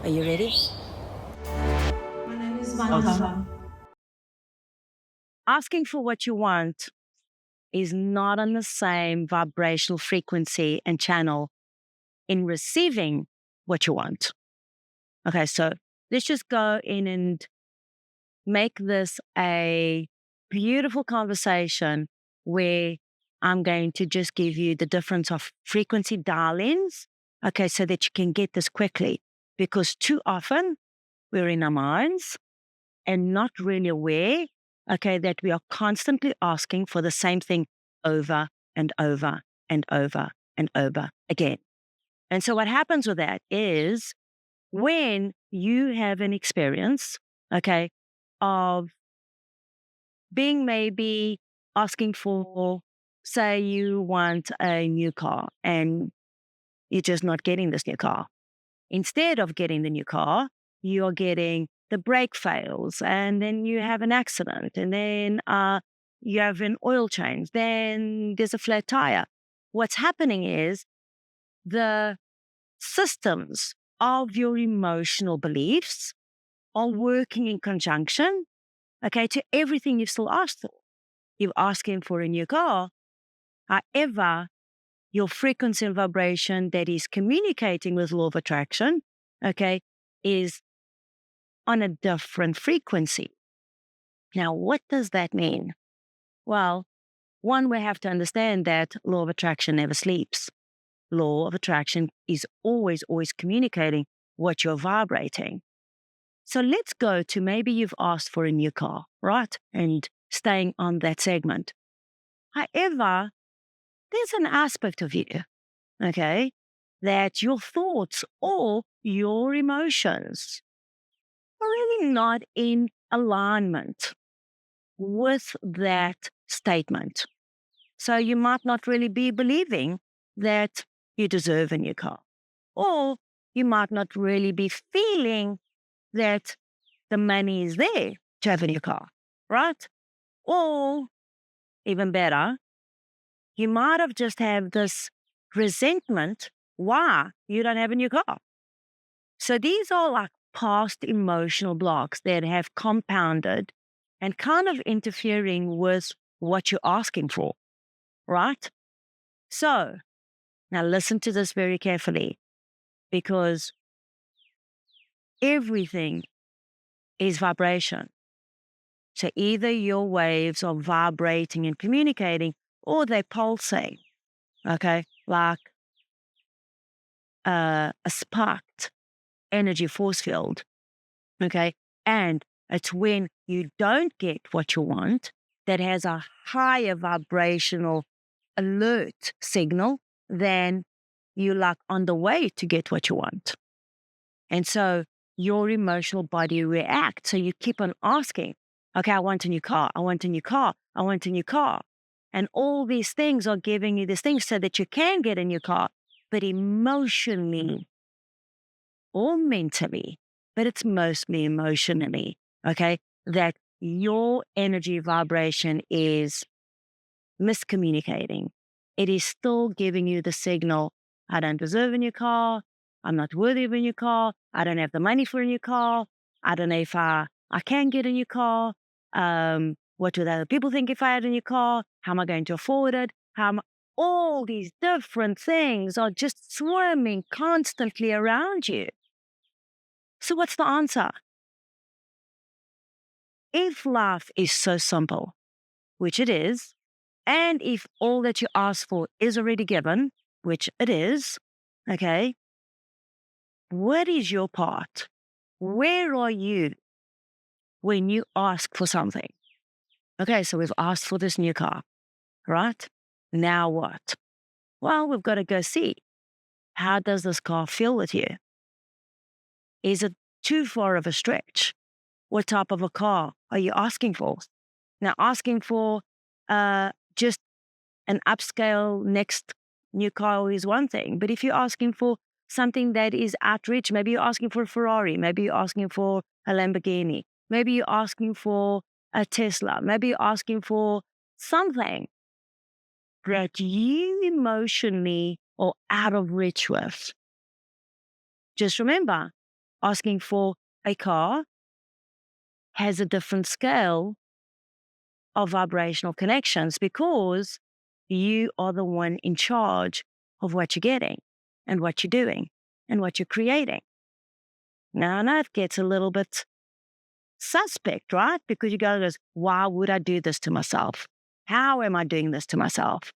Are you ready? My name is Okay. Vanessa. Asking for what you want is not on the same vibrational frequency and channel in receiving what you want. Okay, so let's just go in and make this a beautiful conversation where I'm going to just give you the difference of frequency dial-ins, okay, so that you can get this quickly. Because too often we're in our minds and not really aware, okay, that we are constantly asking for the same thing over and over and over and over again. And so what happens with that is when you have an experience, okay, of being maybe asking for, say you want a new car and you're just not getting this new car. Instead of getting the new car, you're getting the brake fails and then you have an accident and then you have an oil change, then there's a flat tire. What's happening is the systems of your emotional beliefs are working in conjunction, okay, to everything you've still asked for. You're asking for a new car. However, your frequency and vibration that is communicating with law of attraction, okay, is on a different frequency. Now, what does that mean? Well, one, we have to understand that law of attraction never sleeps. Law of attraction is always communicating what you're vibrating. So let's go to maybe you've asked for a new car, right? And staying on that segment. However, there's an aspect of you, okay, that your thoughts or your emotions are really not in alignment with that statement. So you might not really be believing that you deserve a new car, or you might not really be feeling that the money is there to have a new car, right? Or even better, you might have just have this resentment why you don't have a new car. So these are like past emotional blocks that have compounded and kind of interfering with what you're asking for, right? So now listen to this very carefully because everything is vibration. So either your waves are vibrating and communicating or they're pulsing, okay? Like a sparked energy force field, okay? And it's when you don't get what you want that has a higher vibrational alert signal than you like on the way to get what you want. And so your emotional body reacts. So you keep on asking, okay, I want a new car. I want a new car. I want a new car. And all these things are giving you these things so that you can get a new car, but emotionally or mentally, but it's mostly emotionally, okay, that your energy vibration is miscommunicating. It is still giving you the signal, I don't deserve a new car. I'm not worthy of a new car. I don't have the money for a new car. I don't know if I can get a new car. What would other people think if I had a new car? How am I going to afford it? All these different things are just swarming constantly around you. So what's the answer? If life is so simple, which it is, and if all that you ask for is already given, which it is, okay, what is your part? Where are you when you ask for something? Okay, so we've asked for this new car, right? Now what? Well, we've got to go see. How does this car feel with you? Is it too far of a stretch? What type of a car are you asking for? Now, asking for just an upscale next new car is one thing. But if you're asking for something that is outreach, maybe you're asking for a Ferrari, maybe you're asking for a Lamborghini, maybe you're asking for a Tesla, maybe you're asking for something that you emotionally are out of reach with. Just remember, asking for a car has a different scale of vibrational connections because you are the one in charge of what you're getting and what you're doing and what you're creating. Now, that gets a little bit suspect, right? Because you go, why would I do this to myself? How am I doing this to myself?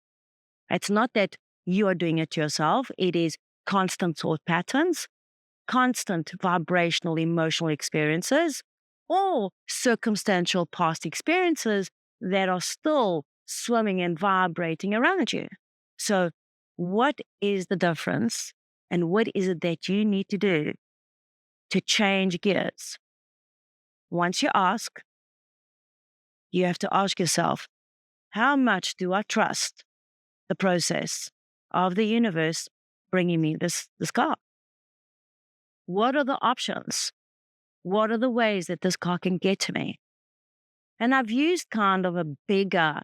It's not that you are doing it to yourself. It is constant thought patterns, constant vibrational emotional experiences, or circumstantial past experiences that are still swimming and vibrating around you. So what is the difference and what is it that you need to do to change gears? Once you ask, you have to ask yourself, how much do I trust the process of the universe bringing me this car? What are the options? What are the ways that this car can get to me? And I've used kind of a bigger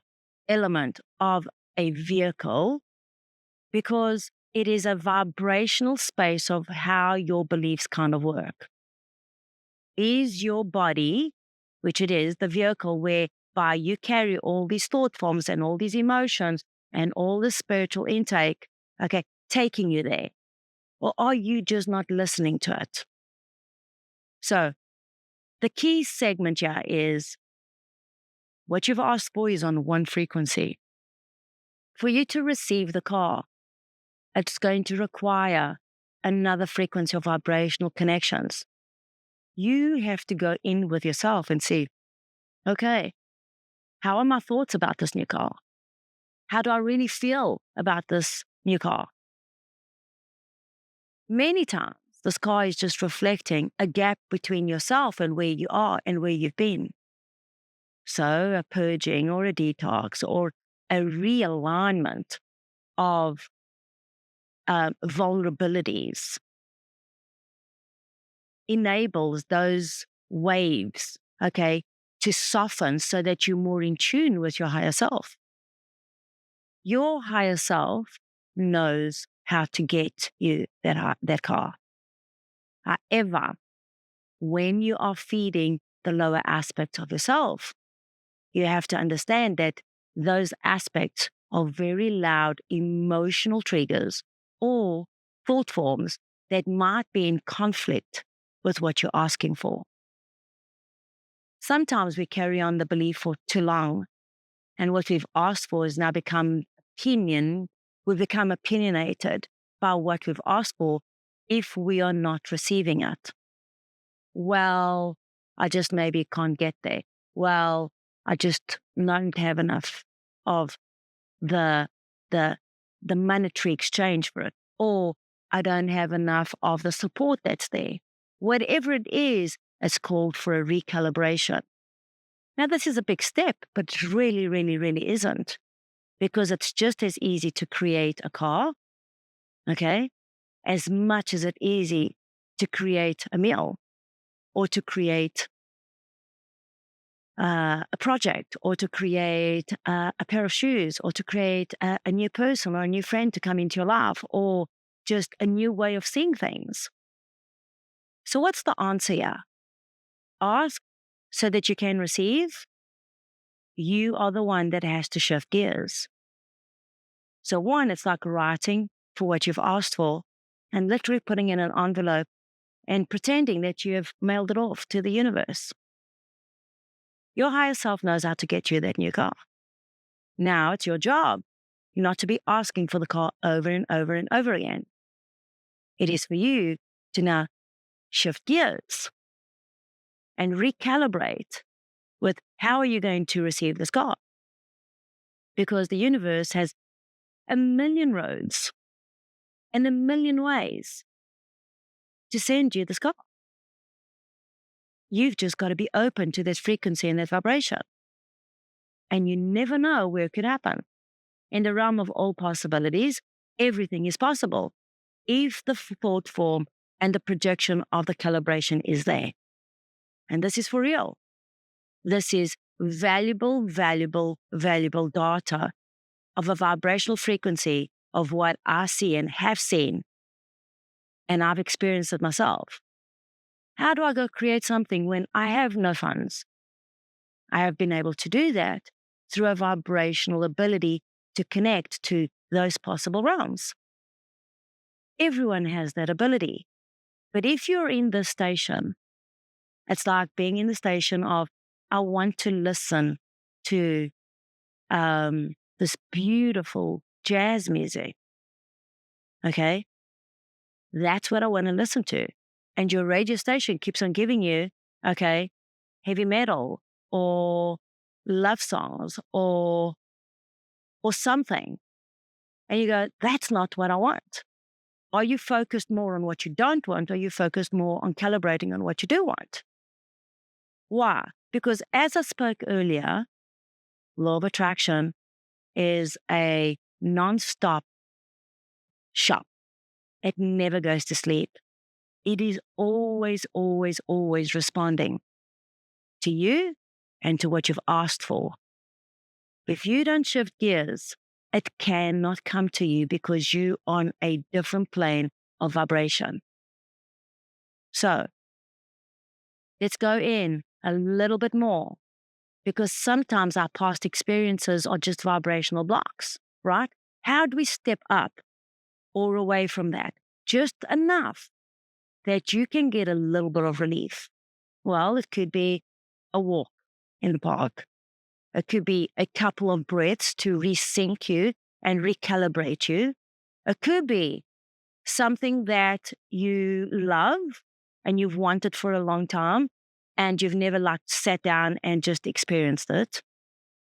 element of a vehicle because it is a vibrational space of how your beliefs kind of work. Is your body, which it is, the vehicle whereby you carry all these thought forms and all these emotions and all the spiritual intake, okay, taking you there? Or are you just not listening to it? So the key segment here is what you've asked for is on one frequency. For you to receive the car, it's going to require another frequency of vibrational connections. You have to go in with yourself and see, okay, how are my thoughts about this new car? How do I really feel about this new car? Many times, this car is just reflecting a gap between yourself and where you are and where you've been. So a purging or a detox or a realignment of vulnerabilities enables those waves, okay, to soften so that you're more in tune with your higher self. Your higher self knows how to get you that car. However, when you are feeding the lower aspects of yourself, you have to understand that those aspects are very loud emotional triggers or thought forms that might be in conflict with what you're asking for. Sometimes we carry on the belief for too long, and what we've asked for has now become opinion. We become opinionated by what we've asked for if we are not receiving it. Well, I just maybe can't get there. Well, I just don't have enough of the monetary exchange for it, or I don't have enough of the support that's there. Whatever it is, it's called for a recalibration. Now, this is a big step, but it really, really, really isn't, because it's just as easy to create a car, okay, as much as it's easy to create a meal or to create a project or to create a pair of shoes or to create a new person or a new friend to come into your life or just a new way of seeing things. So what's the answer here? Ask so that you can receive. You are the one that has to shift gears. So one, it's like writing for what you've asked for and literally putting in an envelope and pretending that you have mailed it off to the universe. Your higher self knows how to get you that new car. Now it's your job not to be asking for the car over and over and over again. It is for you to now shift gears and recalibrate with how are you going to receive this car? Because the universe has a million roads and a million ways to send you this car. You've just got to be open to this frequency and this vibration. And you never know where it could happen. In the realm of all possibilities, everything is possible if the thought form and the projection of the calibration is there. And this is for real. This is valuable, valuable, valuable data of a vibrational frequency of what I see and have seen. And I've experienced it myself. How do I go create something when I have no funds? I have been able to do that through a vibrational ability to connect to those possible realms. Everyone has that ability. But if you're in the station, it's like being in the station of, I want to listen to this beautiful jazz music. Okay? That's what I want to listen to. And your radio station keeps on giving you, okay, heavy metal or love songs or something. And you go, that's not what I want. Are you focused more on what you don't want? Or are you focused more on calibrating on what you do want? Why? Because as I spoke earlier, law of attraction is a non-stop shop. It never goes to sleep. It is always, always, always responding to you and to what you've asked for. If you don't shift gears, it cannot come to you because you're on a different plane of vibration. So let's go in a little bit more, because sometimes our past experiences are just vibrational blocks, right? How do we step up or away from that? Just enough that you can get a little bit of relief. Well, it could be a walk in the park. It could be a couple of breaths to resync you and recalibrate you. It could be something that you love and you've wanted for a long time and you've never sat down and just experienced it.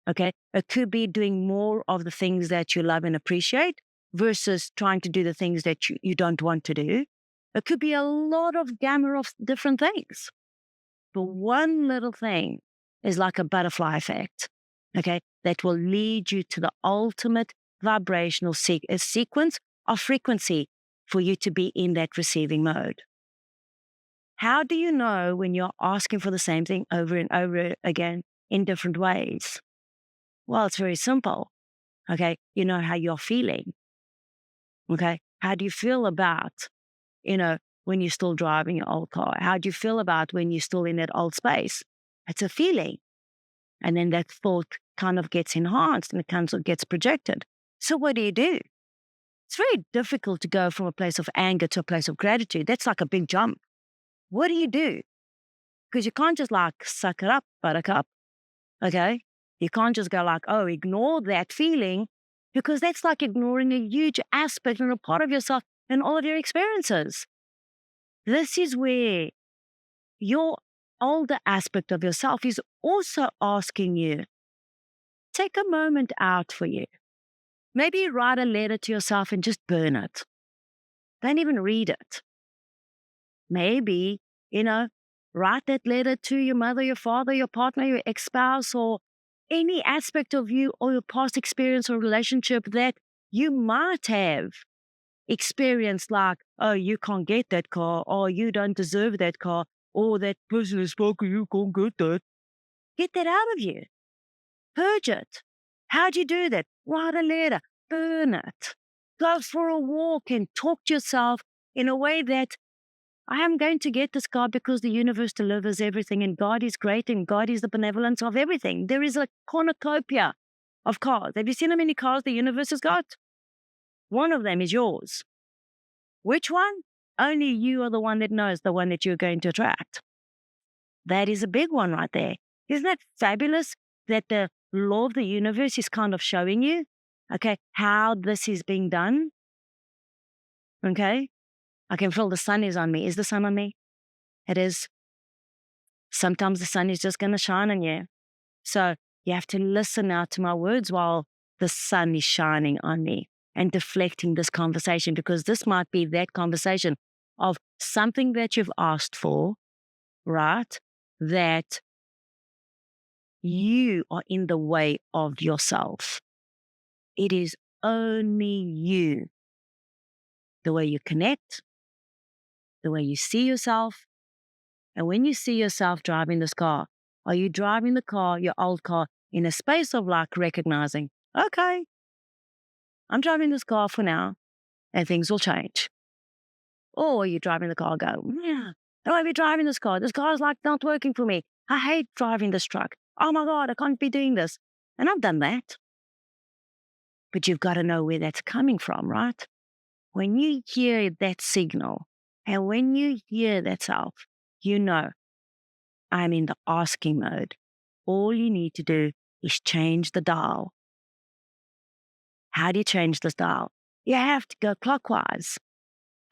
Okay. It could be doing more of the things that you love and appreciate versus trying to do the things that you don't want to do. It could be a lot of gamma of different things. But one little thing is like a butterfly effect, okay, that will lead you to the ultimate vibrational sequence of frequency for you to be in that receiving mode. How do you know when you're asking for the same thing over and over again in different ways? Well, it's very simple, okay? You know how you're feeling, okay? How do you feel about, when you're still driving your old car? How do you feel about when you're still in that old space? It's a feeling. And then that thought kind of gets enhanced and it kind of gets projected. So what do? It's very difficult to go from a place of anger to a place of gratitude. That's like a big jump. What do? Because you can't just suck it up, buttercup, okay? You can't just go ignore that feeling, because that's like ignoring a huge aspect and a part of yourself and all of your experiences. This is where your older aspect of yourself is also asking you, take a moment out for you. Maybe write a letter to yourself and just burn it. Don't even read it. Maybe, write that letter to your mother, your father, your partner, your ex-spouse, or any aspect of you or your past experience or relationship that you might have experienced, oh, you can't get that car, or you don't deserve that car, or that person is fucking, you can't get that. Get that out of you. Purge it. How'd you do that? Write a letter. Burn it. Go for a walk and talk to yourself in a way that I am going to get this car because the universe delivers everything and God is great and God is the benevolence of everything. There is a cornucopia of cars. Have you seen how many cars the universe has got? One of them is yours. Which one? Only you are the one that knows the one that you're going to attract. That is a big one right there. Isn't that fabulous that the law of the universe is kind of showing you, okay, how this is being done? Okay? I can feel the sun is on me. Is the sun on me? It is. Sometimes the sun is just going to shine on you. So you have to listen out to my words while the sun is shining on me and deflecting this conversation, because this might be that conversation of something that you've asked for, right? That you are in the way of yourself. It is only you. The way you connect, the way you see yourself. And when you see yourself driving this car, are you driving the car, your old car, in a space of recognizing, okay, I'm driving this car for now and things will change? Or are you driving the car and go, yeah, I don't want to be driving this car. This car is like not working for me. I hate driving this truck. Oh my God, I can't be doing this. And I've done that. But you've got to know where that's coming from, right? When you hear that signal and when you hear that self, you know, I'm in the asking mode. All you need to do is change the dial. How do you change this dial? You have to go clockwise.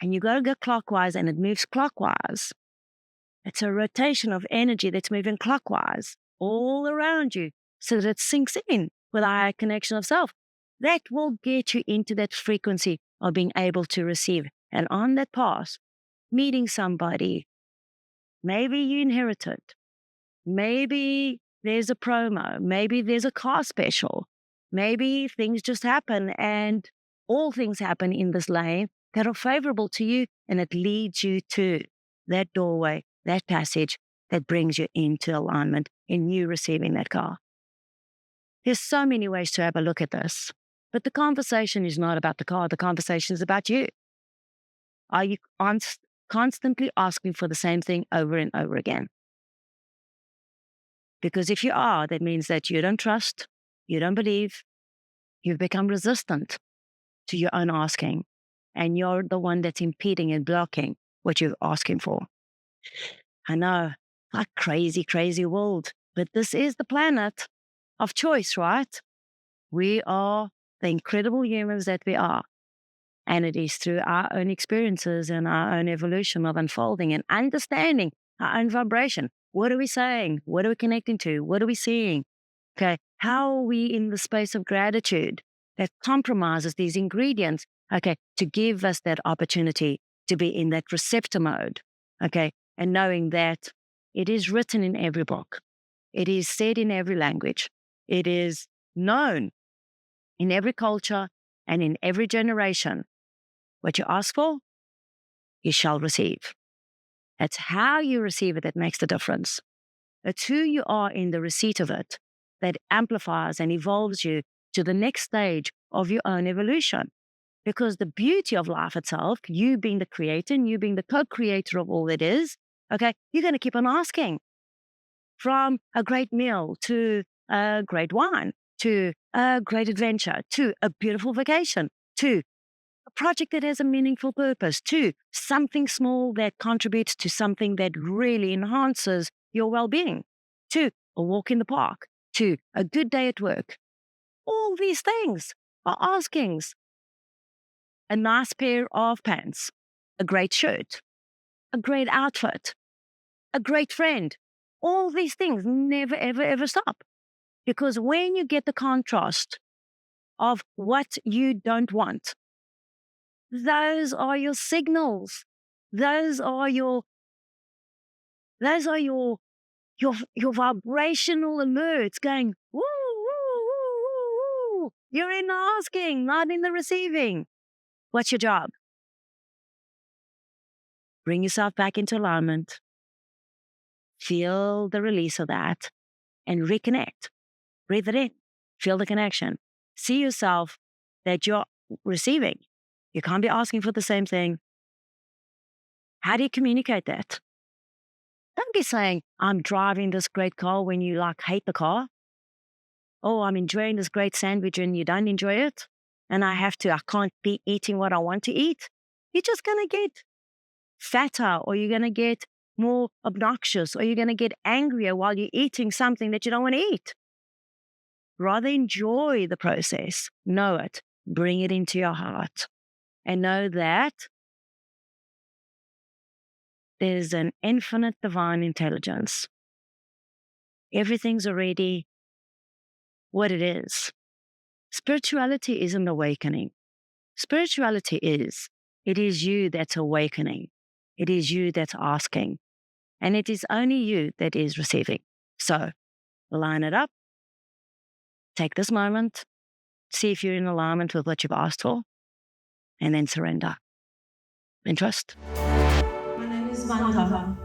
And you got to go clockwise and it moves clockwise. It's a rotation of energy that's moving clockwise all around you so that it sinks in with a higher connection of self. That will get you into that frequency of being able to receive. And on that path, meeting somebody, maybe you inherited, maybe there's a promo, maybe there's a car special, maybe things just happen and all things happen in this lane that are favorable to you, and it leads you to that doorway, that passage that brings you into alignment in you receiving that car. There's so many ways to have a look at this, but the conversation is not about the car. The conversation is about you. Are you constantly asking for the same thing over and over again? Because if you are, that means that you don't trust, you don't believe, you've become resistant to your own asking, and you're the one that's impeding and blocking what you're asking for. I know, like crazy, crazy world, but this is the planet of choice, right? We are the incredible humans that we are. And it is through our own experiences and our own evolution of unfolding and understanding our own vibration. What are we saying? What are we connecting to? What are we seeing? Okay, how are we in the space of gratitude that compromises these ingredients, okay, to give us that opportunity to be in that receptor mode, okay, and knowing that it is written in every book. It is said in every language. It is known in every culture and in every generation. What you ask for, you shall receive. It's how you receive it that makes the difference. It's who you are in the receipt of it that amplifies and evolves you to the next stage of your own evolution. Because the beauty of life itself, you being the creator and you being the co-creator of all that is, okay, you're going to keep on asking. From a great meal to a great wine, to a great adventure, to a beautiful vacation, to a project that has a meaningful purpose, to something small that contributes to something that really enhances your well-being, to a walk in the park, to a good day at work. All these things are askings. A nice pair of pants, a great shirt, a great outfit, a great friend. All these things never, ever, ever stop. Because when you get the contrast of what you don't want, those are your signals. Those are your vibrational alerts going, woo, woo, woo, woo, woo. You're in the asking, not in the receiving. What's your job? Bring yourself back into alignment. Feel the release of that and reconnect. Breathe it in. Feel the connection. See yourself that you're receiving. You can't be asking for the same thing. How do you communicate that? Don't be saying, I'm driving this great car when you hate the car. Oh, I'm enjoying this great sandwich and you don't enjoy it. And I can't be eating what I want to eat. You're just going to get fatter, or you're going to get more obnoxious, or you're going to get angrier while you're eating something that you don't want to eat. Rather enjoy the process. Know it. Bring it into your heart. And know that there's an infinite divine intelligence. Everything's already what it is. Spirituality isn't awakening. Spirituality is. It is you that's awakening. It is you that's asking. And it is only you that is receiving. So line it up. Take this moment. See if you're in alignment with what you've asked for. And then surrender. And trust. My name is Vanda.